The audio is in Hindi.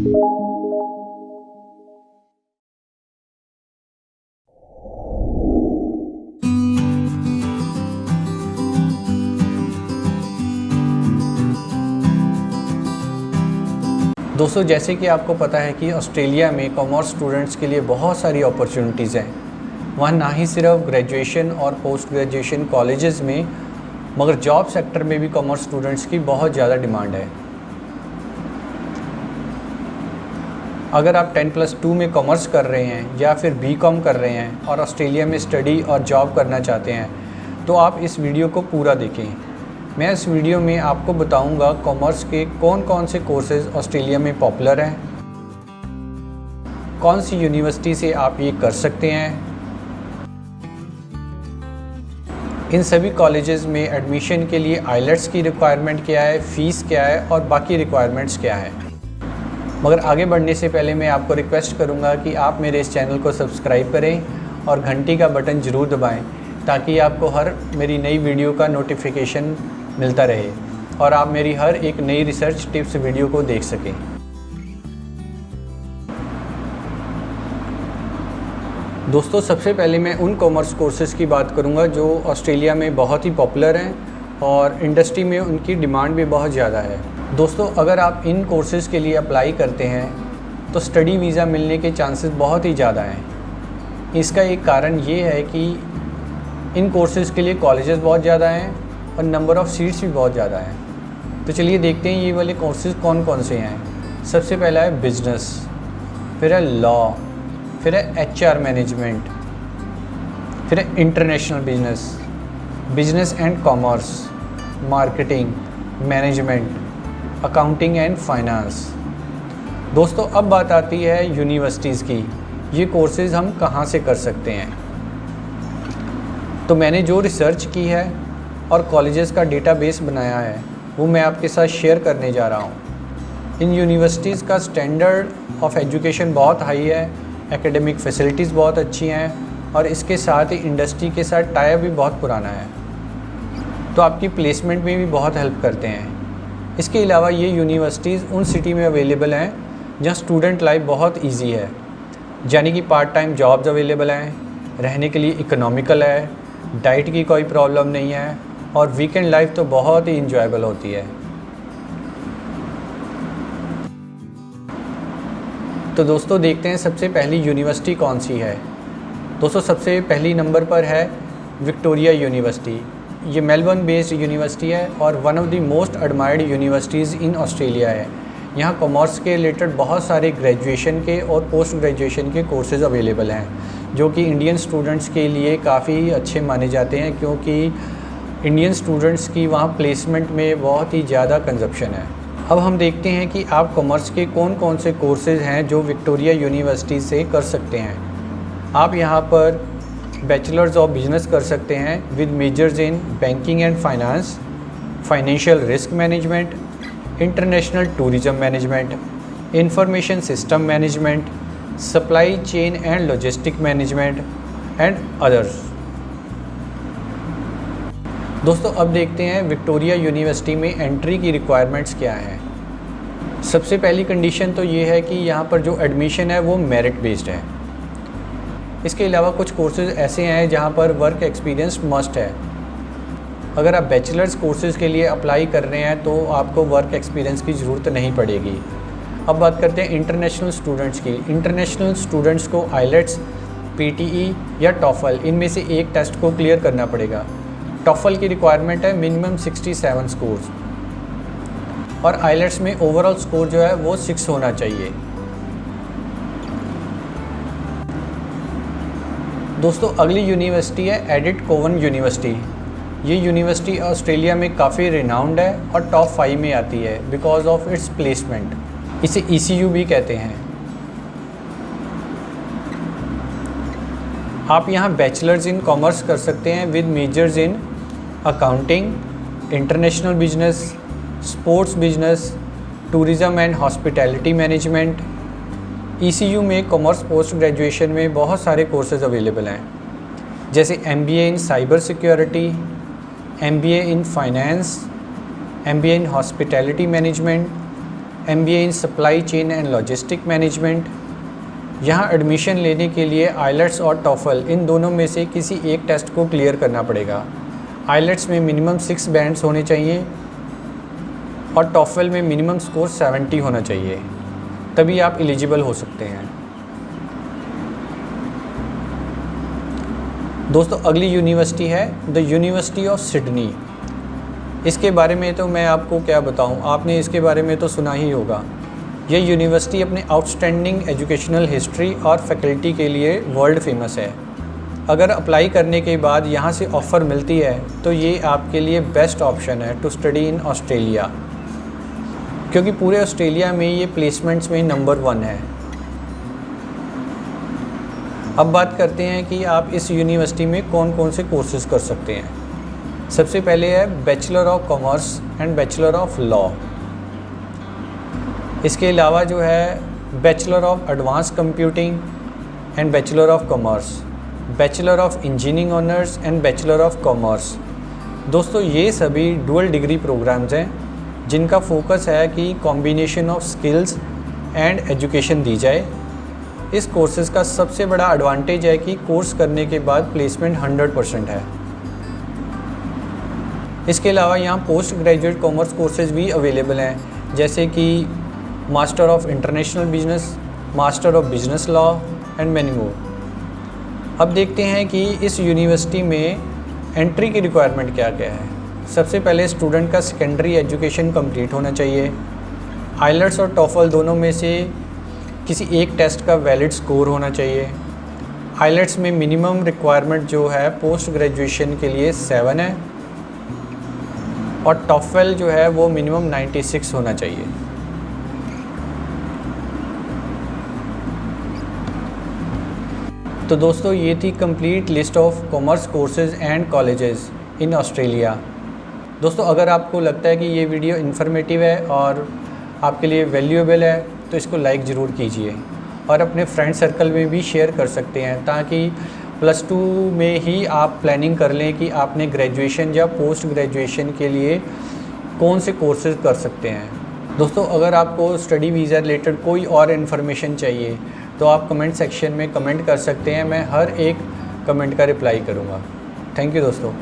दोस्तों, जैसे कि आपको पता है कि ऑस्ट्रेलिया में कॉमर्स स्टूडेंट्स के लिए बहुत सारी अपॉर्चुनिटीज़ हैं। वहाँ ना ही सिर्फ ग्रेजुएशन और पोस्ट ग्रेजुएशन कॉलेजेस में, मगर जॉब सेक्टर में भी कॉमर्स स्टूडेंट्स की बहुत ज़्यादा डिमांड है। अगर आप 10+2 में कॉमर्स कर रहे हैं या फिर बीकॉम कर रहे हैं और ऑस्ट्रेलिया में स्टडी और जॉब करना चाहते हैं, तो आप इस वीडियो को पूरा देखें। मैं इस वीडियो में आपको बताऊंगा कॉमर्स के कौन कौन से कोर्सेज़ ऑस्ट्रेलिया में पॉपुलर हैं, कौन सी यूनिवर्सिटी से आप ये कर सकते हैं, इन सभी कॉलेजेस में एडमिशन के लिए आइलेट्स की रिक्वायरमेंट क्या है, फ़ीस क्या है और बाकी रिक्वायरमेंट्स क्या है। मगर आगे बढ़ने से पहले मैं आपको रिक्वेस्ट करूंगा कि आप मेरे इस चैनल को सब्सक्राइब करें और घंटी का बटन ज़रूर दबाएं, ताकि आपको हर मेरी नई वीडियो का नोटिफिकेशन मिलता रहे और आप मेरी हर एक नई रिसर्च टिप्स वीडियो को देख सकें। दोस्तों, सबसे पहले मैं उन कॉमर्स कोर्सेज़ की बात करूंगा जो ऑस्ट्रेलिया में बहुत ही पॉपुलर हैं और इंडस्ट्री में उनकी डिमांड भी बहुत ज़्यादा है। दोस्तों, अगर आप इन कोर्सेज़ के लिए अप्लाई करते हैं तो स्टडी वीज़ा मिलने के चांसेस बहुत ही ज़्यादा हैं। इसका एक कारण ये है कि इन कोर्सेज़ के लिए कॉलेजेस बहुत ज़्यादा हैं और नंबर ऑफ़ सीट्स भी बहुत ज़्यादा हैं। तो चलिए देखते हैं ये वाले कोर्सेज़ कौन कौन से हैं। सबसे पहला है बिजनेस, फिर है लॉ, फिर है HR मैनेजमेंट, फिर है international business, business and commerce, marketing, management, accounting and finance. दोस्तों, अब बात आती है यूनिवर्सिटीज़ की। ये कोर्सेज़ हम कहाँ से कर सकते हैं? तो मैंने जो रिसर्च की है और कॉलेजेस का डेटाबेस बनाया है वो मैं आपके साथ शेयर करने जा रहा हूँ। इन यूनिवर्सिटीज़ का स्टैंडर्ड ऑफ एजुकेशन बहुत हाई है, एकेडमिक फैसिलिटीज़ बहुत अच्छी हैं और इसके साथ ही इंडस्ट्री के साथ टाई अप भी बहुत पुराना है, तो आपकी प्लेसमेंट में भी बहुत हेल्प करते हैं। इसके अलावा ये यूनिवर्सिटीज़ उन सिटी में अवेलेबल हैं जहाँ स्टूडेंट लाइफ बहुत ईजी है, यानी कि पार्ट टाइम जॉब्स अवेलेबल हैं, रहने के लिए इकोनॉमिकल है, डाइट की कोई प्रॉब्लम नहीं है और वीकेंड लाइफ तो बहुत ही इंजॉयबल होती है। तो दोस्तों, देखते हैं सबसे पहली यूनिवर्सिटी कौन सी है। दोस्तों, सबसे पहली नंबर पर है विक्टोरिया यूनिवर्सिटी। ये मेलबर्न बेस्ड यूनिवर्सिटी है और one of the most admired universities in Australia है। यहाँ कॉमर्स के रिलेटेड बहुत सारे ग्रेजुएशन के और पोस्ट ग्रेजुएशन के कोर्सेज़ अवेलेबल हैं, जो कि इंडियन स्टूडेंट्स के लिए काफ़ी अच्छे माने जाते हैं, क्योंकि इंडियन स्टूडेंट्स की वहाँ प्लेसमेंट में बहुत ही ज़्यादा कंजप्शन है। अब हम देखते हैं कि आप कॉमर्स के कौन कौन से कोर्सेज़ हैं जो विक्टोरिया यूनिवर्सिटी से कर सकते हैं। आप यहाँ पर बैचलर्स ऑफ बिजनेस कर सकते हैं with measures in banking and finance, financial risk management, international tourism management, information system management, supply chain and logistic management and others. दोस्तों, अब देखते हैं विक्टोरिया यूनिवर्सिटी में एंट्री की रिक्वायरमेंट्स क्या हैं। सबसे पहली कंडीशन तो ये है कि यहाँ पर जो एडमिशन है वो मेरिट बेस्ड है। इसके अलावा कुछ कोर्सेज़ ऐसे हैं जहाँ पर वर्क एक्सपीरियंस मस्ट है। अगर आप बैचलर्स कोर्सेज़ के लिए अप्लाई कर रहे हैं तो आपको वर्क एक्सपीरियंस की ज़रूरत नहीं पड़ेगी। अब बात करते हैं इंटरनेशनल स्टूडेंट्स की। इंटरनेशनल स्टूडेंट्स को आइलेट्स, PTE या टॉफल, इनमें से एक टेस्ट को क्लियर करना पड़ेगा। टॉफल की रिक्वायरमेंट है मिनिमम 67 स्कोर्स और आइलेट्स में ओवरऑल स्कोर जो है वो 6 होना चाहिए। दोस्तों, अगली यूनिवर्सिटी है एडिट कोवन यूनिवर्सिटी। ये यूनिवर्सिटी ऑस्ट्रेलिया में काफ़ी रिनाउंड है और टॉप 5 में आती है बिकॉज ऑफ इट्स प्लेसमेंट। इसे ECU भी कहते हैं। आप यहाँ बैचलर्स इन कॉमर्स कर सकते हैं with measures in accounting, international business, sports business, tourism and hospitality management. ECU में कॉमर्स पोस्ट ग्रेजुएशन में बहुत सारे कोर्सेज अवेलेबल हैं, जैसे MBA in cyber security, MBA in finance, MBA in hospitality management, MBA in supply chain and logistic management. यहाँ एडमिशन लेने के लिए आइलेट्स और टॉफल इन दोनों में से किसी एक टेस्ट को क्लियर करना पड़ेगा। आइलेट्स में मिनिमम 6 बैंड्स होने चाहिए और टॉफल में मिनिमम स्कोर 70 होना चाहिए, तभी आप एलिजिबल हो सकते हैं। दोस्तों अगली यूनिवर्सिटी है द यूनिवर्सिटी ऑफ सिडनी। इसके बारे में तो मैं आपको क्या बताऊं, आपने इसके बारे में तो सुना ही होगा। यह यूनिवर्सिटी अपने आउटस्टैंडिंग एजुकेशनल हिस्ट्री और फैकल्टी के लिए वर्ल्ड फेमस है। अगर अप्लाई करने के बाद यहाँ से ऑफ़र मिलती है तो ये आपके लिए बेस्ट ऑप्शन है टू स्टडी इन ऑस्ट्रेलिया, क्योंकि पूरे ऑस्ट्रेलिया में ये प्लेसमेंट्स में नंबर 1 है। अब बात करते हैं कि आप इस यूनिवर्सिटी में कौन कौन से कोर्सेज़ कर सकते हैं। सबसे पहले है bachelor of commerce and bachelor of law. इसके अलावा जो है bachelor of advance computing and bachelor of commerce, bachelor of engineering honours and bachelor of commerce. दोस्तों ये सभी डुअल डिग्री प्रोग्राम्स हैं जिनका फोकस है कि combination of skills and education दी जाए। इस कोर्सेज़ का सबसे बड़ा एडवांटेज है कि कोर्स करने के बाद प्लेसमेंट 100% है। इसके अलावा यहाँ पोस्ट ग्रेजुएट कॉमर्स कोर्सेज़ भी अवेलेबल हैं, जैसे कि master of international business, master of business law and many more. अब देखते हैं कि इस यूनिवर्सिटी में एंट्री की रिक्वायरमेंट क्या क्या है। सबसे पहले स्टूडेंट का सेकेंडरी एजुकेशन कंप्लीट होना चाहिए। आइलेट्स और टॉफल दोनों में से किसी एक टेस्ट का वैलिड स्कोर होना चाहिए। आइलेट्स में मिनिमम रिक्वायरमेंट जो है पोस्ट ग्रेजुएशन के लिए 7 है और टॉफल जो है वो मिनिमम 96 होना चाहिए। तो दोस्तों ये थी complete list of commerce courses and colleges in Australia. दोस्तों अगर आपको लगता है कि ये वीडियो इन्फॉर्मेटिव है और आपके लिए वैल्यूएबल है तो इसको लाइक ज़रूर कीजिए और अपने फ्रेंड सर्कल में भी शेयर कर सकते हैं, ताकि +2 में ही आप प्लानिंग कर लें कि आपने ग्रेजुएशन या पोस्ट ग्रेजुएशन के लिए कौन से कोर्सेज़ कर सकते हैं। दोस्तों अगर आपको स्टडी वीज़ा रिलेटेड कोई और इन्फॉर्मेशन चाहिए तो आप कमेंट सेक्शन में कमेंट कर सकते हैं, मैं हर एक कमेंट का रिप्लाई करूँगा। थैंक यू दोस्तों।